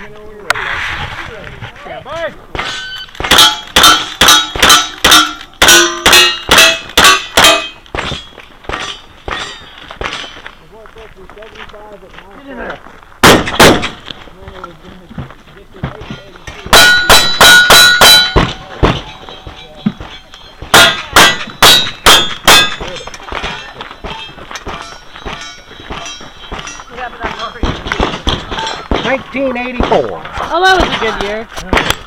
me know when you're ready. Stand by. Get in there. $1984. Oh, that was a good year.